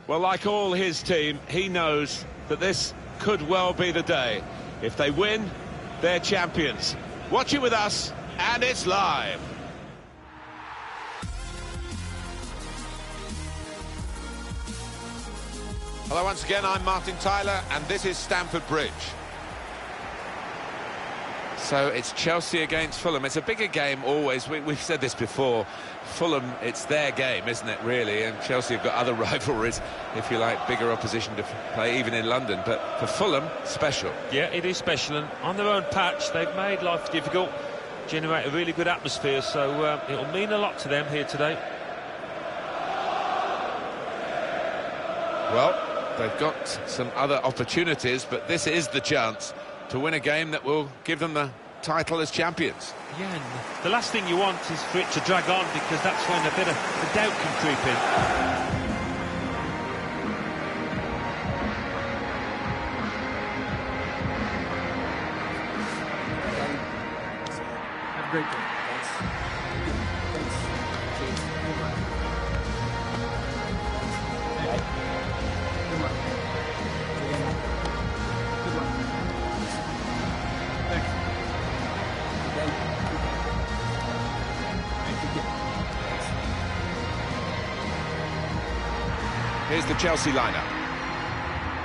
Well, like all his team, he knows that this could well be the day. If they win, they're champions. Watch it with us, and it's live. Hello once again, I'm Martin Tyler, and this is Stamford Bridge. So it's Chelsea against Fulham. It's a bigger game always. We've said this before. Fulham, it's their game, isn't it, really? And Chelsea have got other rivalries, if you like, bigger opposition to play, even in London. But for Fulham, special. Yeah, it is special. And on their own patch, they've made life difficult, generate a really good atmosphere. So it'll mean a lot to them here today. Well, they've got some other opportunities, but this is the chance to win a game that will give them the title as champions. Yeah, and the last thing you want is for it to drag on, because that's when a bit of the doubt can creep in. Have a great day. Thanks. Cheers. Good luck. Hey. Good luck. Good luck. Thanks. Thank you. Here's the Chelsea lineup.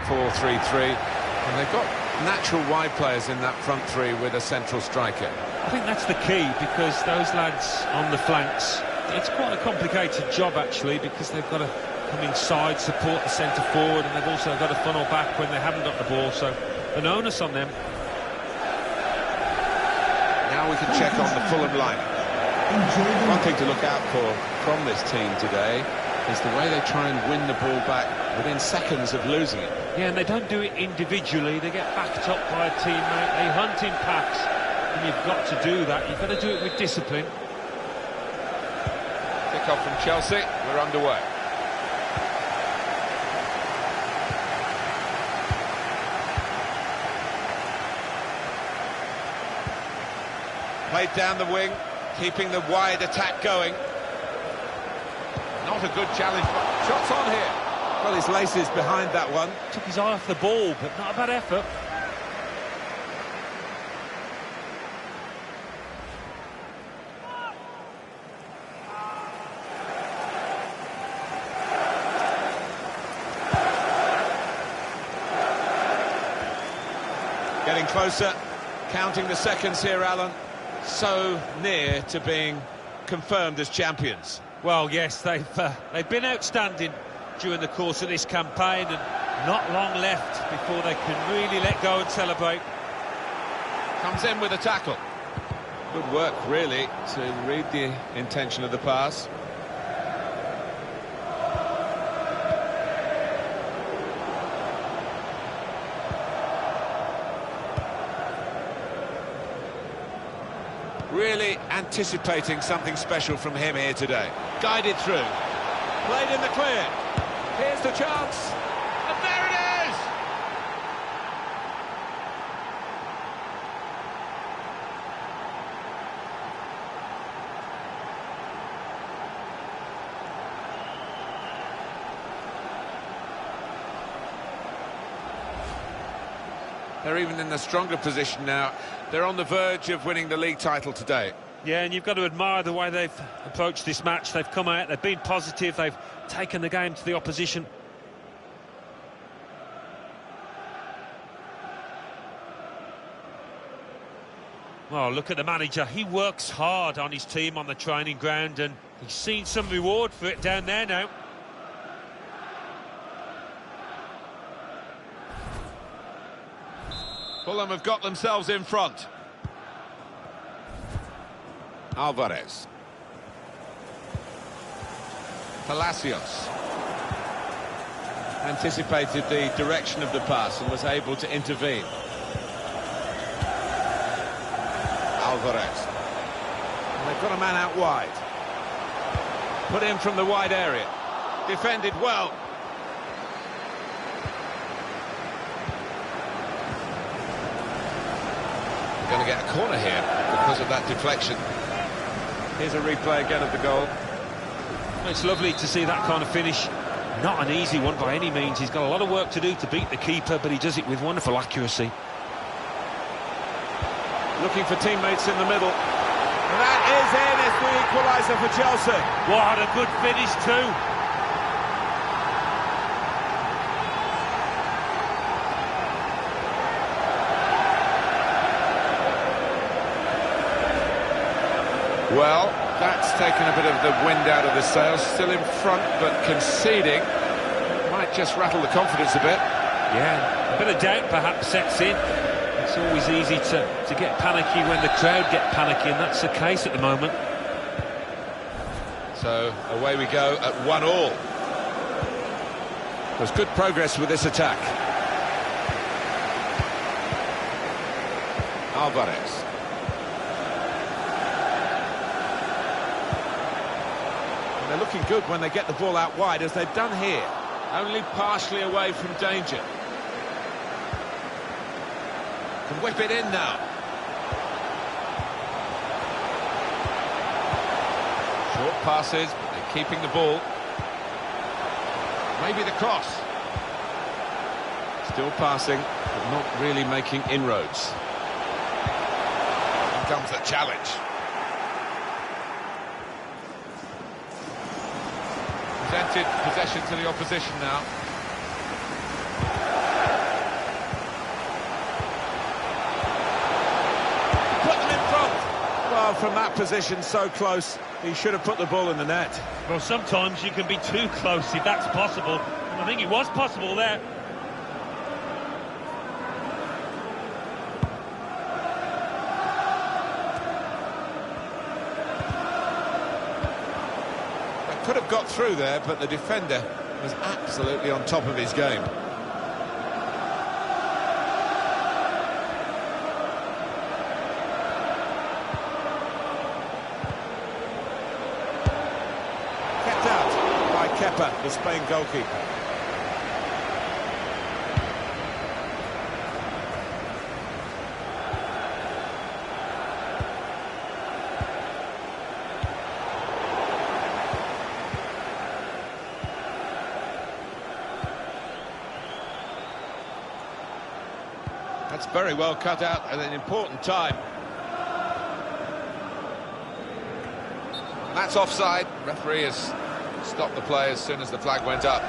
4-3-3. And they've got natural wide players in that front three with a central striker. I think that's the key, because those lads on the flanks, it's quite a complicated job actually, because they've got to come inside, support the centre forward, and they've also got to funnel back when they haven't got the ball, so an onus on them. Now we can check on the Fulham lineup. One thing to look out for from this team today is the way they try and win the ball back within seconds of losing it. Yeah, and they don't do it individually. They get backed up by a teammate. They hunt in packs, and you've got to do that. You've got to do it with discipline. Kick-off from Chelsea. We're underway. Played down the wing, keeping the wide attack going. Not a good challenge, but shots on here. Well, his laces behind that one. Took his eye off the ball, but not a bad effort. Getting closer, counting the seconds here, Alan. So near to being confirmed as champions. Well, yes, they've been outstanding during the course of this campaign, and not long left before they can really let go and celebrate. Comes in with a tackle. Good work, really, to read the intention of the pass. Really anticipating something special from him here today. Guided through. Played in the clear. Here's the chance. And there it is! They're even in a stronger position now. They're on the verge of winning the league title today. Yeah, and you've got to admire the way they've approached this match. They've come out, they've been positive, they've taken the game to the opposition. Oh, look at the manager. He works hard on his team on the training ground, and he's seen some reward for it down there now. Fulham have got themselves in front. Alvarez. Palacios. Anticipated the direction of the pass and was able to intervene. Alvarez. And they've got a man out wide. Put in from the wide area. Defended well. Going to get a corner here because of that deflection. Here's a replay again of the goal. It's lovely to see that kind of finish. Not an easy one by any means. He's got a lot of work to do to beat the keeper, but he does it with wonderful accuracy. Looking for teammates in the middle. And that is in. It's the equaliser for Chelsea. What a good finish too. Well, that's taken a bit of the wind out of the sails. Still in front, but conceding. Might just rattle the confidence a bit. Yeah, a bit of doubt perhaps sets in. It's always easy to get panicky when the crowd get panicky, and that's the case at the moment. So, away we go at 1-1. There's good progress with this attack. Alvarez. They're looking good when they get the ball out wide, as they've done here. Only partially away from danger. Can whip it in now. Short passes, but they're keeping the ball. Maybe the cross. Still passing, but not really making inroads. Here comes the challenge. Presented possession to the opposition now. Put them in front. Well, from that position, so close, he should have put the ball in the net. Well, sometimes you can be too close if that's possible. And I think it was possible there. Could have got through there, but the defender was absolutely on top of his game. Kept out by Kepa, the Spain goalkeeper. That's very well cut out at an important time. That's offside. Referee has stopped the play as soon as the flag went up.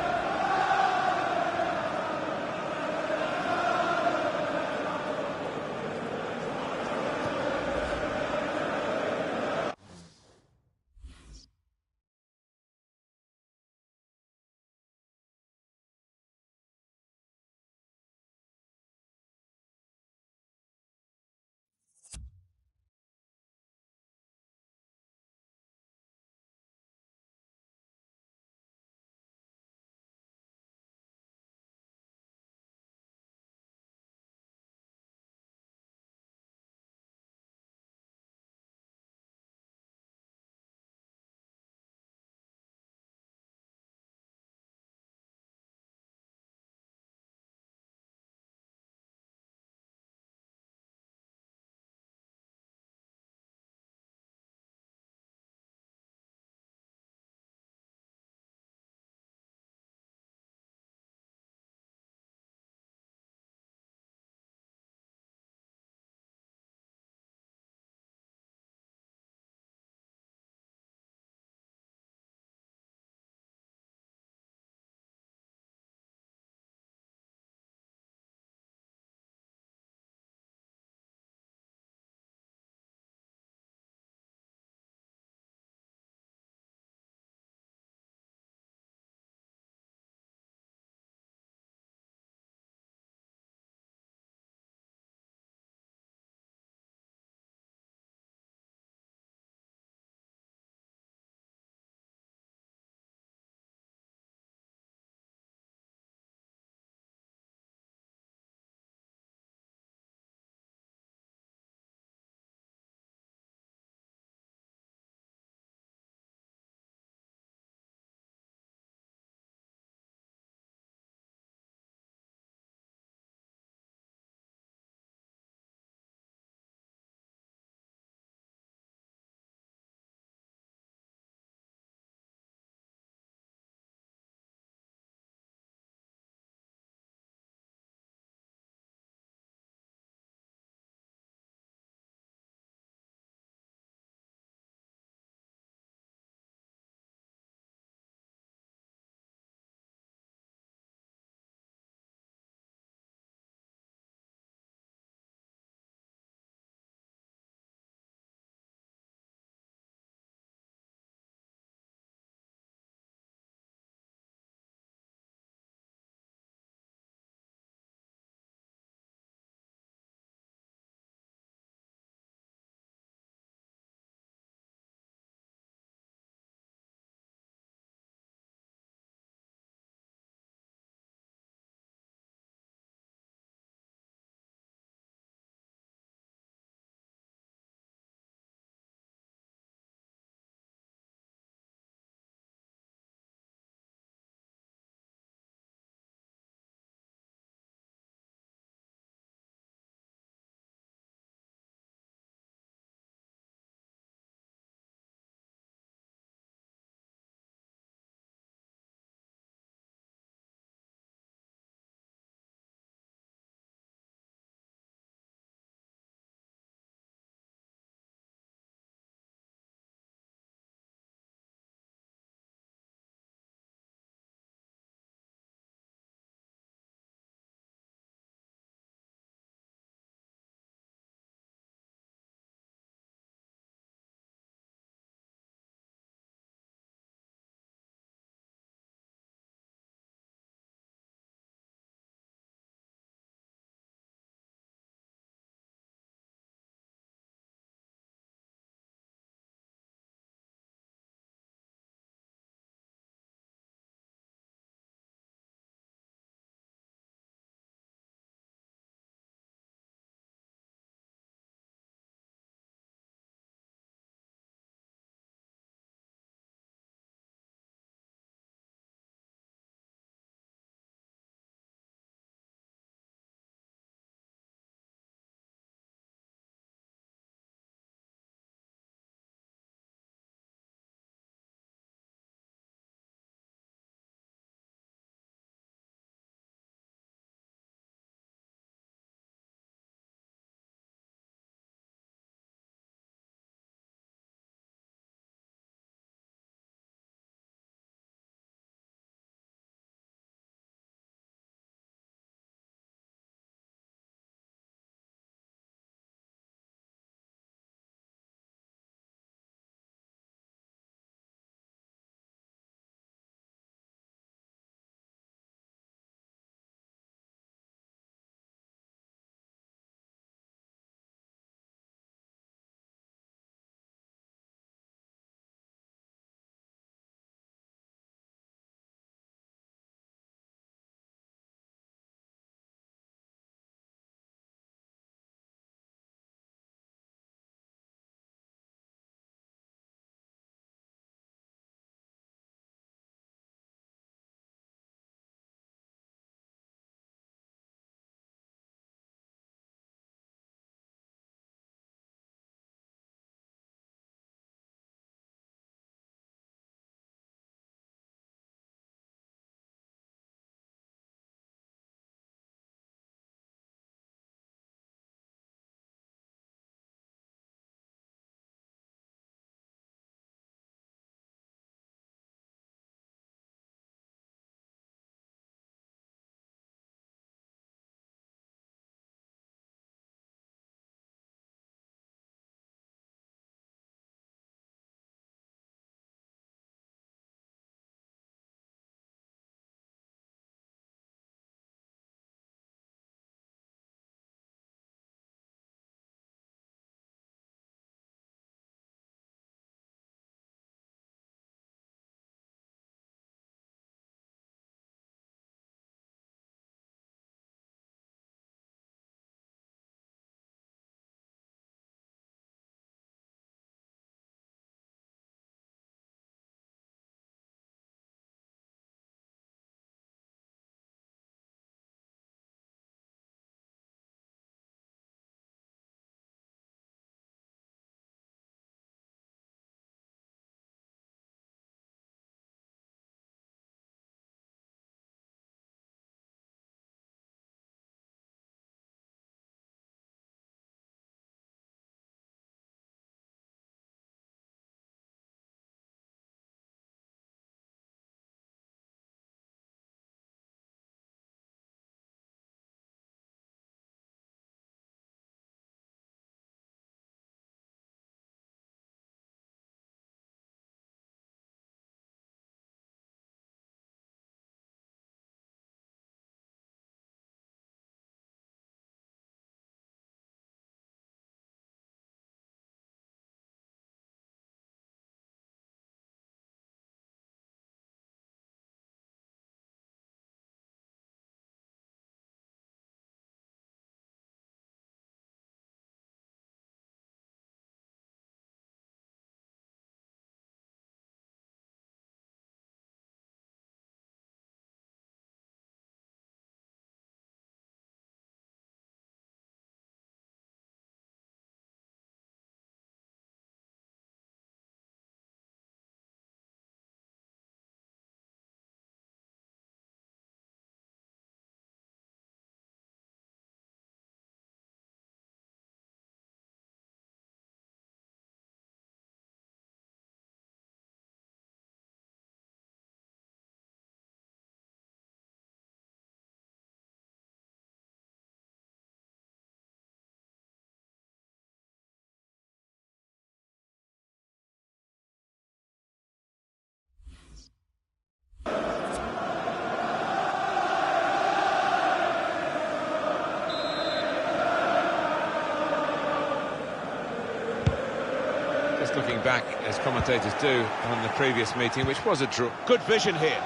going back, as commentators do, on the previous meeting, which was a draw. Good vision here.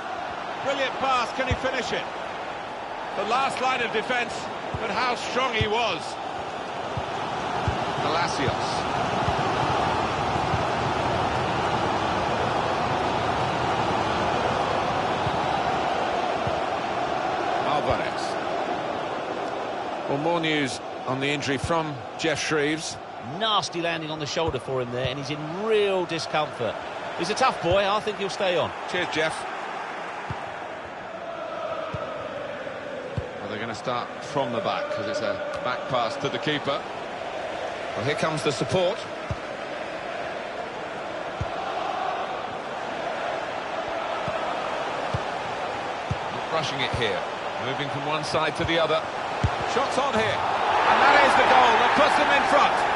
Brilliant pass, can he finish it? The last line of defence, but how strong he was. Palacios. Alvarez. Well, more news on the injury from Jeff Shreves. Nasty landing on the shoulder for him there, and he's in real discomfort. He's a tough boy, I think he'll stay on. Cheers, Jeff. Well, they're going to start from the back, because it's a back pass to the keeper. Well, here comes the support. Not rushing it here. Moving from one side to the other. Shots on here. And that is the goal that puts them in front.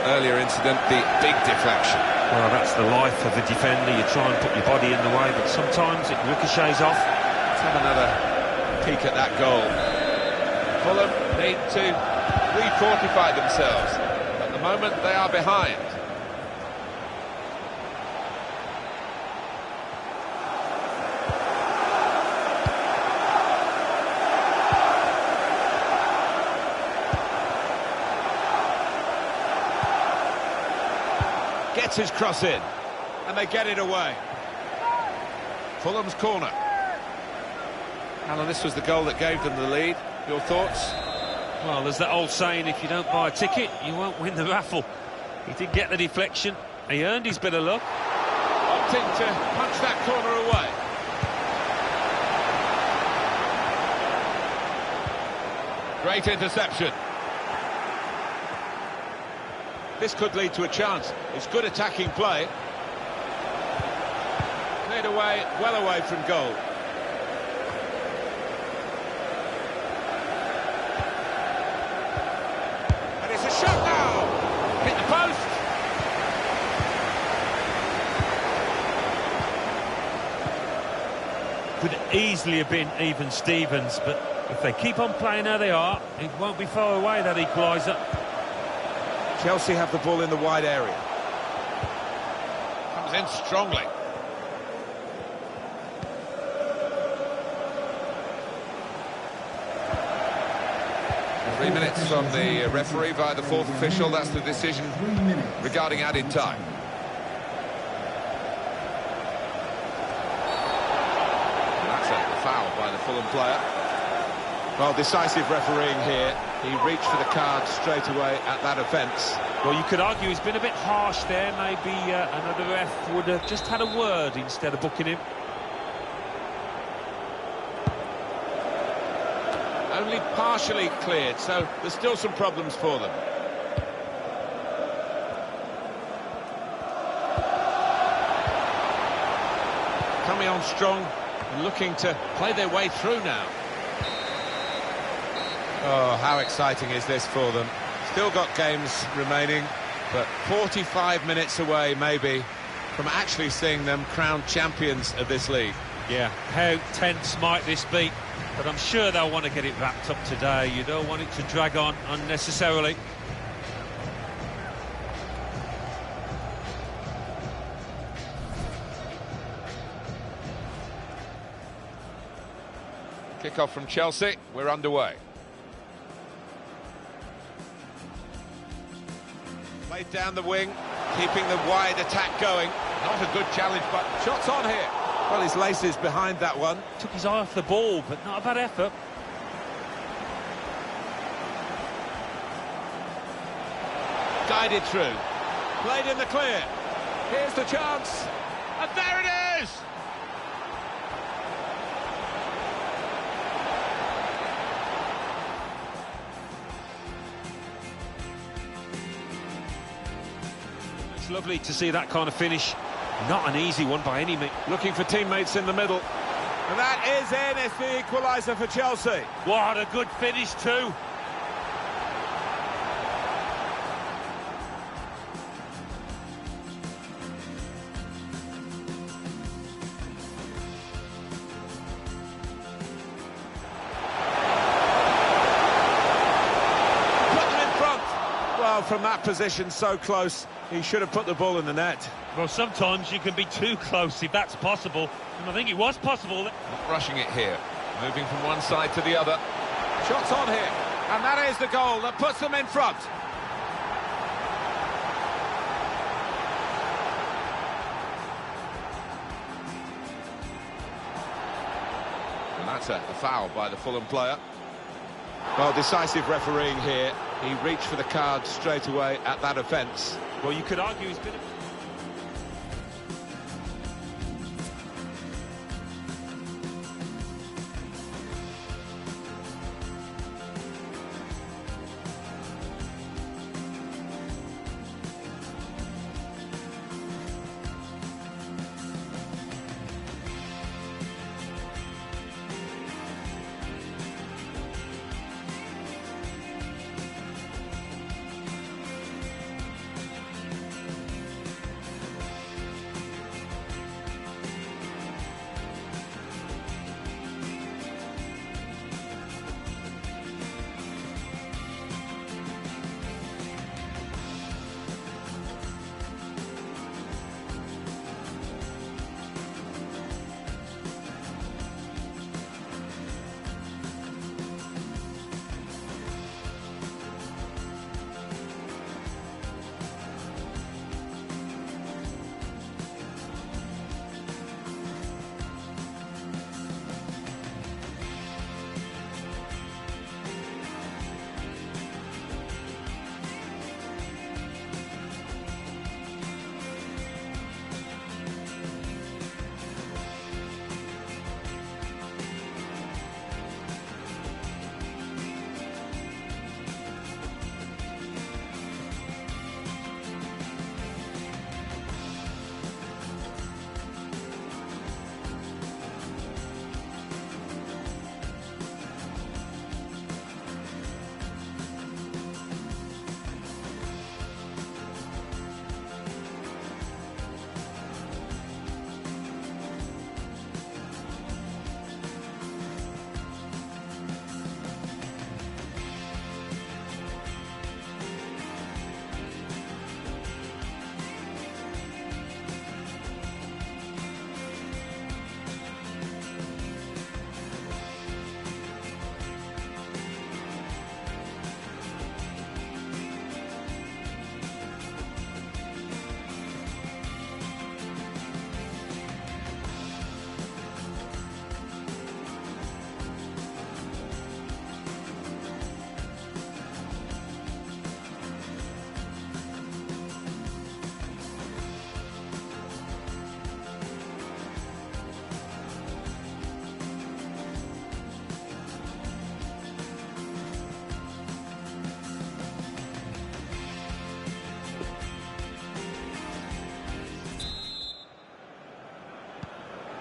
Earlier incident, the big deflection. Well, that's the life of a defender. You try and put your body in the way, but sometimes it ricochets off. Let's have another peek at that goal. Fulham need to re-fortify themselves. At the moment, they are behind. Gets his cross in, and they get it away. Fulham's corner. Alan, this was the goal that gave them the lead. Your thoughts? Well, there's that old saying, if you don't buy a ticket, you won't win the raffle. He did get the deflection. He earned his bit of luck. Opting to punch that corner away. Great interception. This could lead to a chance. It's good attacking play. Cleared away, well away from goal. And it's a shot now! Hit the post! Could easily have been even Stevens, but if they keep on playing how they are, it won't be far away, that equaliser. Chelsea have the ball in the wide area. Comes in strongly. Three minutes from the referee via the fourth official. That's the decision regarding added time. And that's a foul by the Fulham player. Well, decisive refereeing here. He reached for the card straight away at that offence. Well, you could argue he's been a bit harsh there. Maybe another ref would have just had a word instead of booking him. Only partially cleared, so there's still some problems for them. Coming on strong and looking to play their way through now. Oh, how exciting is this for them? Still got games remaining, but 45 minutes away, maybe, from actually seeing them crowned champions of this league. Yeah, how tense might this be? But I'm sure they'll want to get it wrapped up today. You don't want it to drag on unnecessarily. Kick-off from Chelsea. We're underway. Played down the wing, keeping the wide attack going. Not a good challenge, but shots on here. Well, his laces behind that one. Took his eye off the ball, but not a bad effort. Guided through. Played in the clear. Here's the chance. And there it is! It's lovely to see that kind of finish. Not an easy one by any means. Looking for teammates in the middle. And that is in. It's the equaliser for Chelsea. What a good finish too. Well, from that position, so close, he should have put the ball in the net. Well, sometimes you can be too close if that's possible, and I think it was possible. Not rushing it here, moving from one side to the other. Shots on here, and that is the goal that puts them in front. And that's a foul by the Fulham player. Well, decisive refereeing here. He reached for the card straight away at that offence. Well, you could argue he's been...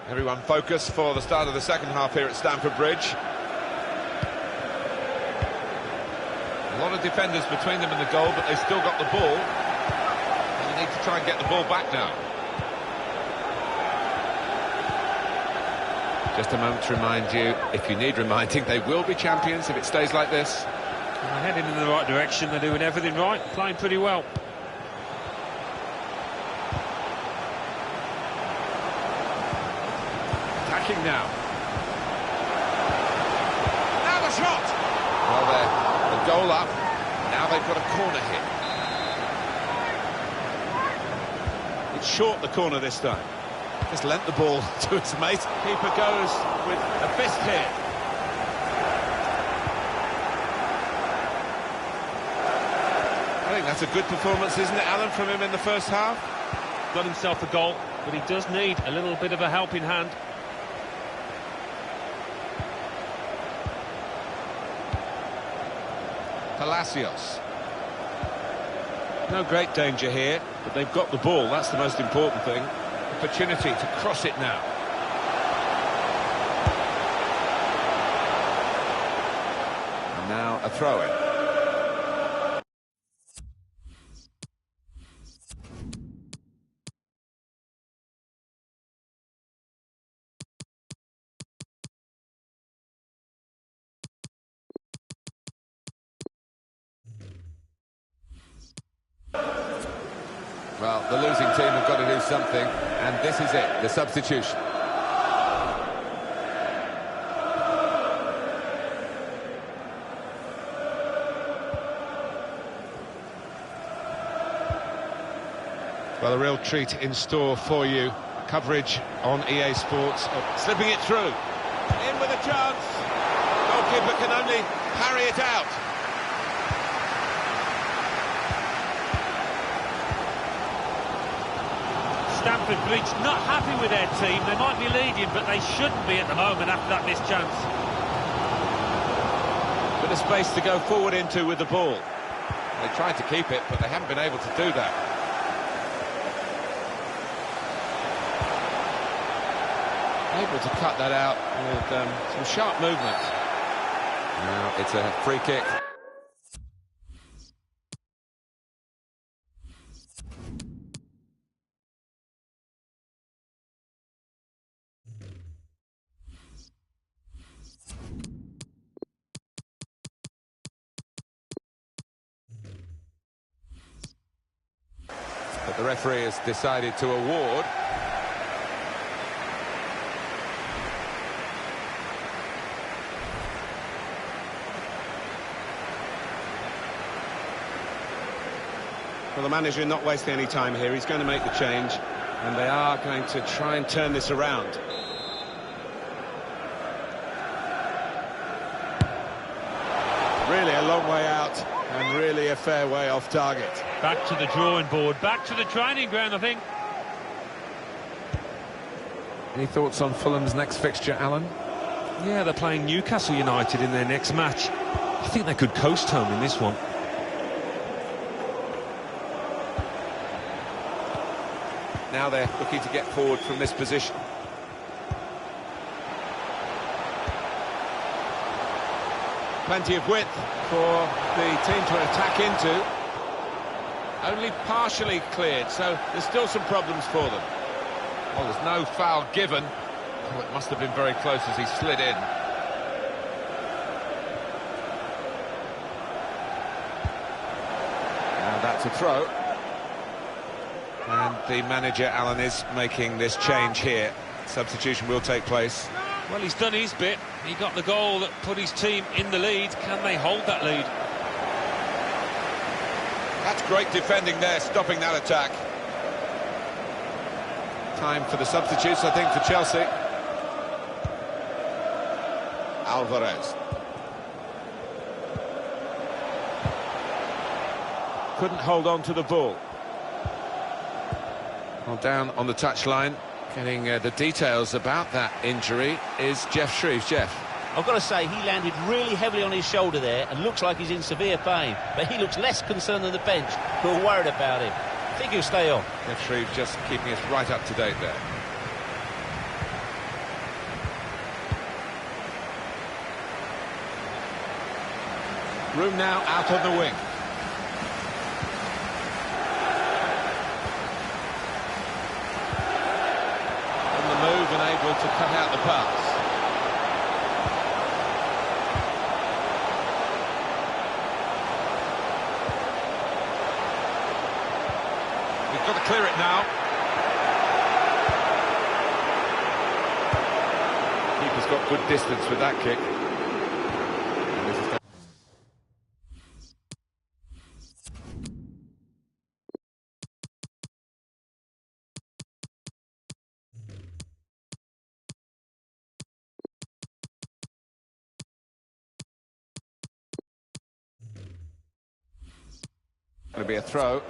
Everyone focused for the start of the second half here at Stamford Bridge. A lot of defenders between them and the goal, but they've still got the ball. And they need to try and get the ball back now. Just a moment to remind you, if you need reminding, they will be champions if it stays like this. They're heading in the right direction, they're doing everything right, playing pretty well. Attacking now. Now the shot! Well, they're the goal up. Now they've got a corner hit. It's short, the corner this time. Just lent the ball to his mate. Keeper goes with a fist hit. I think that's a good performance, isn't it, Alan, from him in the first half? Got himself a goal, but he does need a little bit of a helping hand. Palacios. No great danger here, but they've got the ball. That's the most important thing. Opportunity to cross it now. And now a throw-in. Well, the losing team have got to do something, and this is it, the substitution. Well, a real treat in store for you. Coverage on EA Sports. Slipping it through. In with a chance. Goalkeeper can only parry it out. Stamford Bridge not happy with their team. They might be leading, but they shouldn't be at the moment after that missed chance. Bit of space to go forward into with the ball. They tried to keep it, but they haven't been able to do that. Able to cut that out with some sharp movement. Now it's a free kick. But the referee has decided to award. Well, the manager not wasting any time here. He's going to make the change, and they are going to try and turn this around. Really a long way out, and really a fair way off target. Back to the drawing board, back to the training ground, I think. Any thoughts on Fulham's next fixture, Alan? Yeah, they're playing Newcastle United in their next match. I think they could coast home in this one. Now they're looking to get forward from this position. Plenty of width for the team to attack into. Only partially cleared, so there's still some problems for them. Well, there's no foul given. Oh, it must have been very close as he slid in. Now that's a throw. And the manager, Alan, is making this change here. Substitution will take place. Well, he's done his bit. He got the goal that put his team in the lead. Can they hold that lead? That's great defending there, stopping that attack. Time for the substitutes, I think, for Chelsea. Alvarez. Couldn't hold on to the ball. Well, down on the touchline, getting the details about that injury is Jeff Shreves. Jeff. I've got to say, he landed really heavily on his shoulder there and looks like he's in severe pain. But he looks less concerned than the bench, who are worried about him. I think he'll stay on. Jeff Shreves just keeping us right up to date there. Room now out on the wing. On the move and able to cut out the pass. We've got to clear it now. Keeper's got good distance with that kick. Going to be a throw.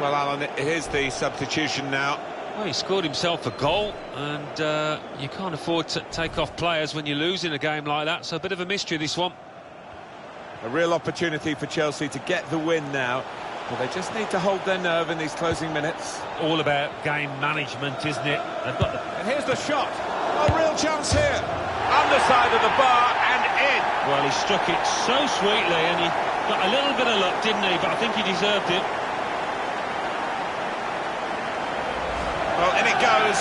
Well, Alan, here's the substitution now. Well, he scored himself a goal, and you can't afford to take off players when you lose in a game like that, so a bit of a mystery, this one. A real opportunity for Chelsea to get the win now. But they just need to hold their nerve in these closing minutes. All about game management, isn't it? They've got the... And here's the shot. A real chance here. Underside of the bar and in. Well, he struck it so sweetly, and he got a little bit of luck, didn't he? But I think he deserved it. Well, in it goes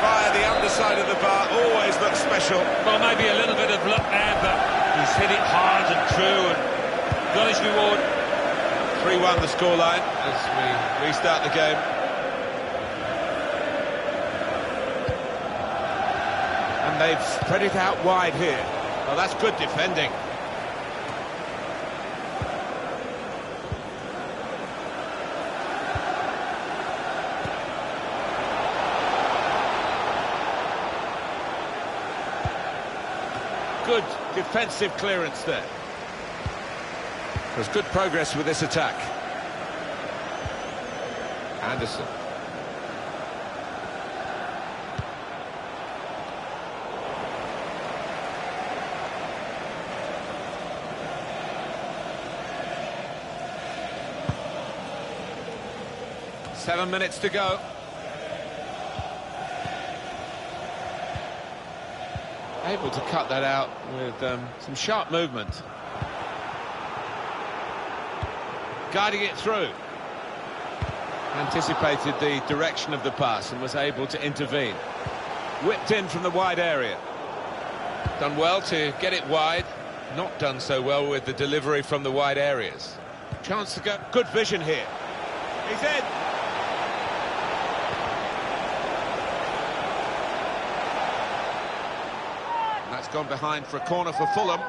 via the underside of the bar. Always looks special. Well, maybe a little bit of luck there, but he's hit it hard and true and got his reward. 3-1 the scoreline as we restart the game. And they've spread it out wide here. Well, that's good defending. Good defensive clearance there. There's good progress with this attack. Anderson. Seven minutes to go. Able to cut that out with some sharp movement. Guiding it through. Anticipated the direction of the pass and was able to intervene. Whipped in from the wide area. Done well to get it wide. Not done so well with the delivery from the wide areas. Chance to go. Good vision here. He's in. That's gone behind for a corner for Fulham.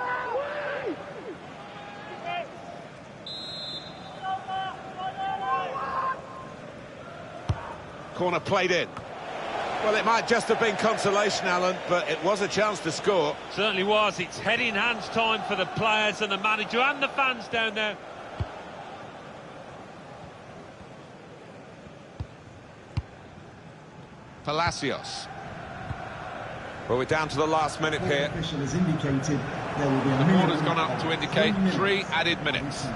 Corner played in. Well, it might just have been consolation, Alan, but it was a chance to score. Certainly was. It's head in hands time for the players and the manager and the fans down there. Palacios. Well, we're down to the last minute here. The official has indicated there will be a The minute board has gone up to indicate 3 minutes. added minutes.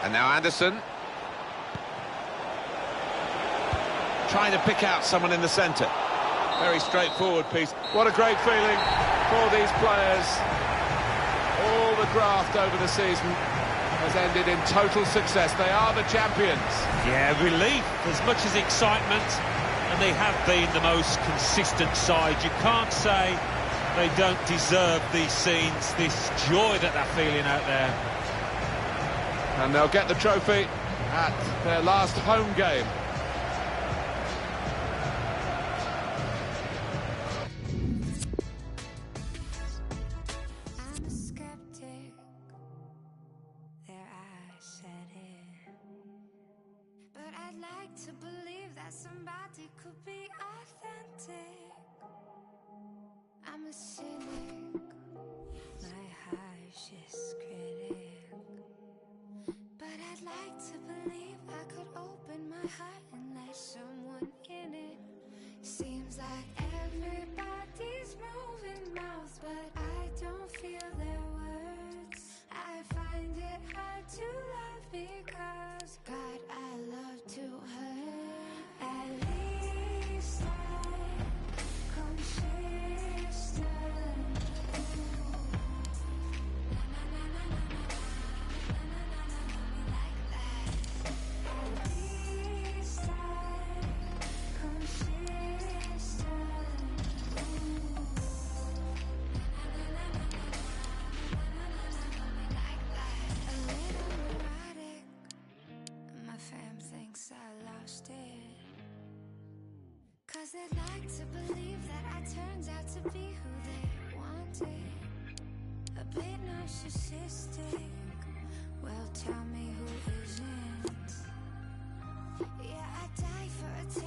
And now Anderson. Trying to pick out someone in the centre. Very straightforward piece. What a great feeling for these players. All the graft over the season has ended in total success. They are the champions. Yeah, relief as much as excitement, and they have been the most consistent side. You can't say they don't deserve these scenes, this joy that they're feeling out there. And they'll get the trophy at their last home game. I'm a skeptic, their eyes set in. But I'd like to believe that somebody could be authentic. I'm a cynic, my harshest critic. But I'd like to believe I could open my heart and let someone in it. Seems like everybody's moving mouths, but I don't feel their words. I find it hard to love because, God, I love to hurt. At least I'm consistent. Cause they'd like to believe that I turned out to be who they wanted. A bit narcissistic. Well, tell me who isn't. Yeah, I'd die for a